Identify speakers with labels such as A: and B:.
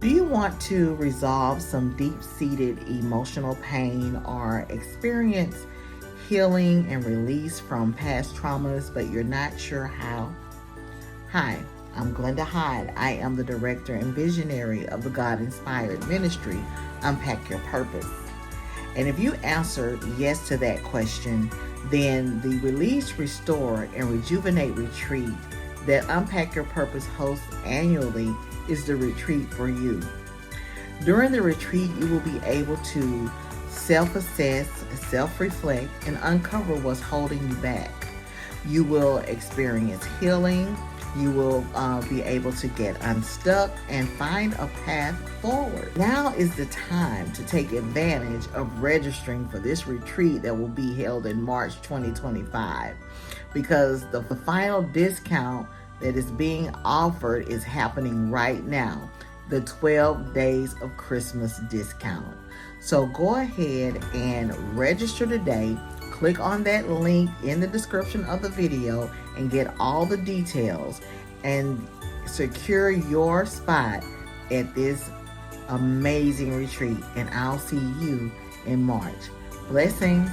A: Do you want to resolve some deep-seated emotional pain or experience healing and release from past traumas, but you're not sure how? Hi, I'm Glenda Hyde. I am the director and visionary of the God-inspired ministry, Unpack Your Purpose. And if you answered yes to that question, then the Release, Restore, and Rejuvenate retreat that Unpack Your Purpose hosts annually is the retreat for you. During the retreat, you will be able to self-assess, self-reflect, and uncover what's holding you back. You will experience healing. You will be able to get unstuck and find a path forward. Now is the time to take advantage of registering for this retreat that will be held in March 2025, because the final discount that is being offered is happening right now, the 12 days of Christmas discount. So go ahead and register today. Click on that link in the description of the video and get all the details and secure your spot at this amazing retreat. And I'll see you in March. Blessings.